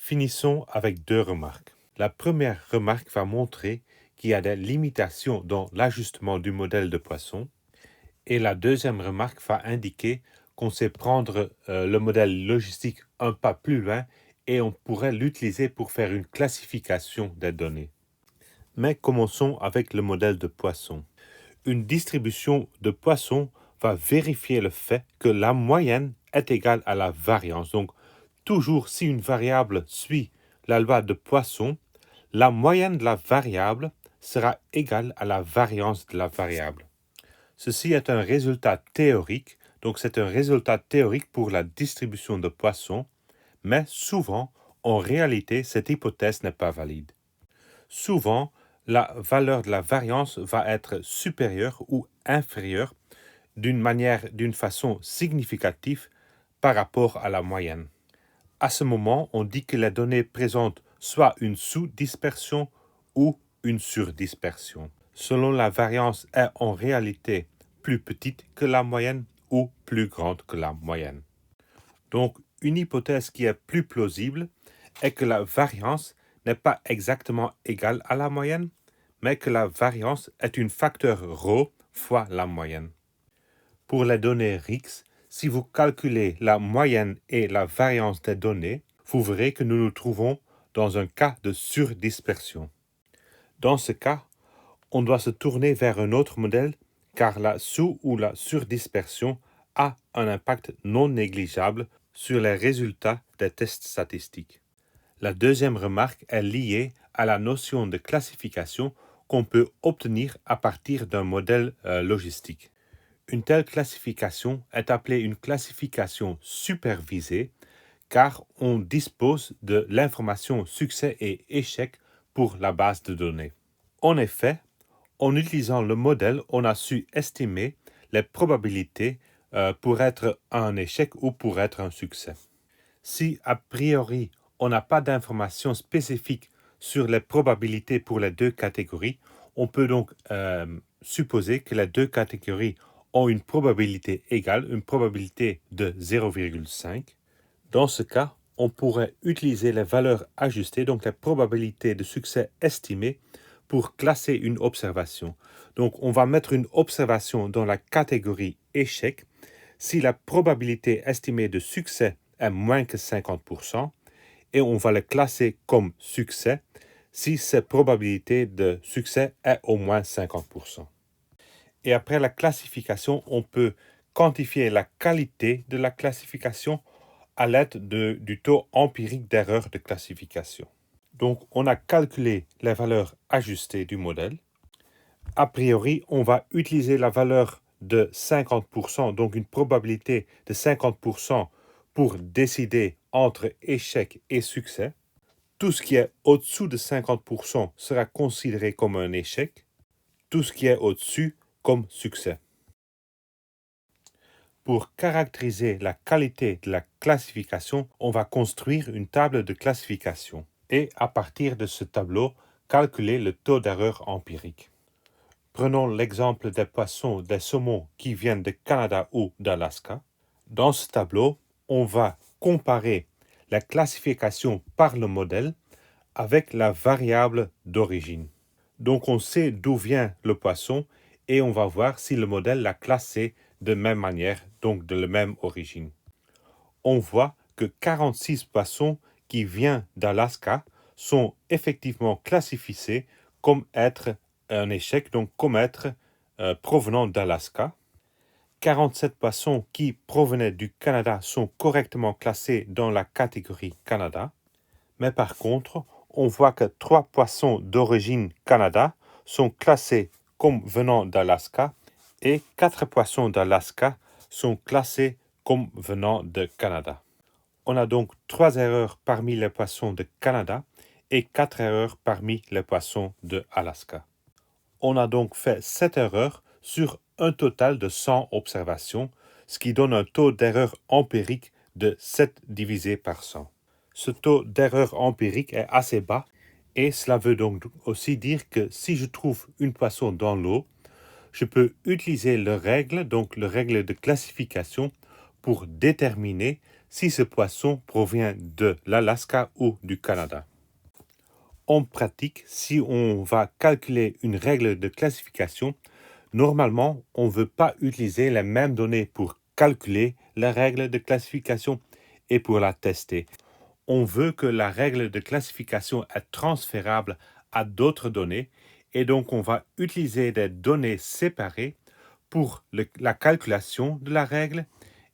Finissons avec deux remarques. La première remarque va montrer qu'il y a des limitations dans l'ajustement du modèle de poisson. Et la deuxième remarque va indiquer qu'on sait prendre le modèle logistique un pas plus loin et on pourrait l'utiliser pour faire une classification des données. Mais commençons avec le modèle de poisson. Une distribution de poisson va vérifier le fait que la moyenne est égale à la variance. Donc, toujours si une variable suit la loi de Poisson, la moyenne de la variable sera égale à la variance de la variable. Ceci est un résultat théorique, donc c'est un résultat théorique pour la distribution de Poisson, mais souvent, en réalité, cette hypothèse n'est pas valide. Souvent, la valeur de la variance va être supérieure ou inférieure d'une façon significative par rapport à la moyenne. À ce moment, on dit que les données présentent soit une sous-dispersion ou une surdispersion, selon la variance est en réalité plus petite que la moyenne ou plus grande que la moyenne. Donc, une hypothèse qui est plus plausible est que la variance n'est pas exactement égale à la moyenne, mais que la variance est un facteur ρ fois la moyenne. Pour les données RIX, si vous calculez la moyenne et la variance des données, vous verrez que nous nous trouvons dans un cas de surdispersion. Dans ce cas, on doit se tourner vers un autre modèle car la sous- ou la surdispersion a un impact non négligeable sur les résultats des tests statistiques. La deuxième remarque est liée à la notion de classification qu'on peut obtenir à partir d'un modèle logistique. Une telle classification est appelée une classification supervisée car on dispose de l'information succès et échec pour la base de données. En effet, en utilisant le modèle, on a su estimer les probabilités pour être un échec ou pour être un succès. Si a priori on n'a pas d'informations spécifiques sur les probabilités pour les deux catégories, on peut donc supposer que les deux catégories ont une probabilité égale, une probabilité de 0,5. Dans ce cas, on pourrait utiliser les valeurs ajustées, donc les probabilités de succès estimées, pour classer une observation. Donc, on va mettre une observation dans la catégorie échec si la probabilité estimée de succès est moins que 50%, et on va le classer comme succès si cette probabilité de succès est au moins 50%. Et après la classification, on peut quantifier la qualité de la classification à l'aide du taux empirique d'erreur de classification. Donc, on a calculé les valeurs ajustées du modèle. A priori, on va utiliser la valeur de 50%, donc une probabilité de 50% pour décider entre échec et succès. Tout ce qui est au-dessous de 50% sera considéré comme un échec. Tout ce qui est au-dessus comme succès. Pour caractériser la qualité de la classification, on va construire une table de classification et à partir de ce tableau, calculer le taux d'erreur empirique. Prenons l'exemple des poissons, des saumons qui viennent de Canada ou d'Alaska. Dans ce tableau, on va comparer la classification par le modèle avec la variable d'origine. Donc on sait d'où vient le poisson et on va voir si le modèle l'a classé de même manière, donc de la même origine. On voit que 46 poissons qui viennent d'Alaska sont effectivement classifiés comme être un échec, donc comme être provenant d'Alaska. 47 poissons qui provenaient du Canada sont correctement classés dans la catégorie Canada. Mais par contre, on voit que 3 poissons d'origine Canada sont classés comme venant d'Alaska et 4 poissons d'Alaska sont classés comme venant de Canada. On a donc 3 erreurs parmi les poissons de Canada et 4 erreurs parmi les poissons de Alaska. On a donc fait 7 erreurs sur un total de 100 observations, ce qui donne un taux d'erreur empirique de 7 divisé par 100. Ce taux d'erreur empirique est assez bas et cela veut donc aussi dire que si je trouve une poisson dans l'eau, je peux utiliser le règle de classification pour déterminer si ce poisson provient de l'Alaska ou du Canada. En pratique, si on va calculer une règle de classification, normalement, on ne veut pas utiliser les mêmes données pour calculer la règle de classification et pour la tester. On veut que la règle de classification est transférable à d'autres données et donc on va utiliser des données séparées pour la calculation de la règle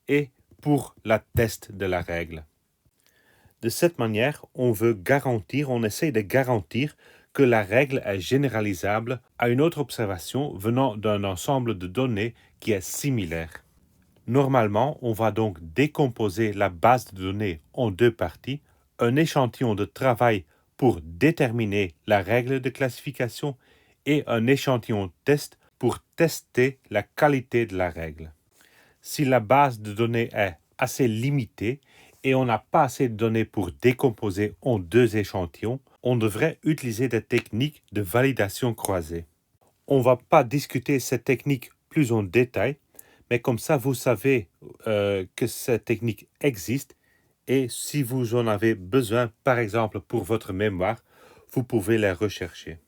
et pour la test de la règle. De cette manière, on essaie de garantir que la règle est généralisable à une autre observation venant d'un ensemble de données qui est similaire. Normalement, on va donc décomposer la base de données en deux parties, un échantillon de travail pour déterminer la règle de classification et un échantillon test pour tester la qualité de la règle. Si la base de données est assez limitée et on n'a pas assez de données pour décomposer en deux échantillons, on devrait utiliser des techniques de validation croisée. On ne va pas discuter cette technique plus en détail, mais comme ça, vous savez que cette technique existe et si vous en avez besoin, par exemple pour votre mémoire, vous pouvez la rechercher.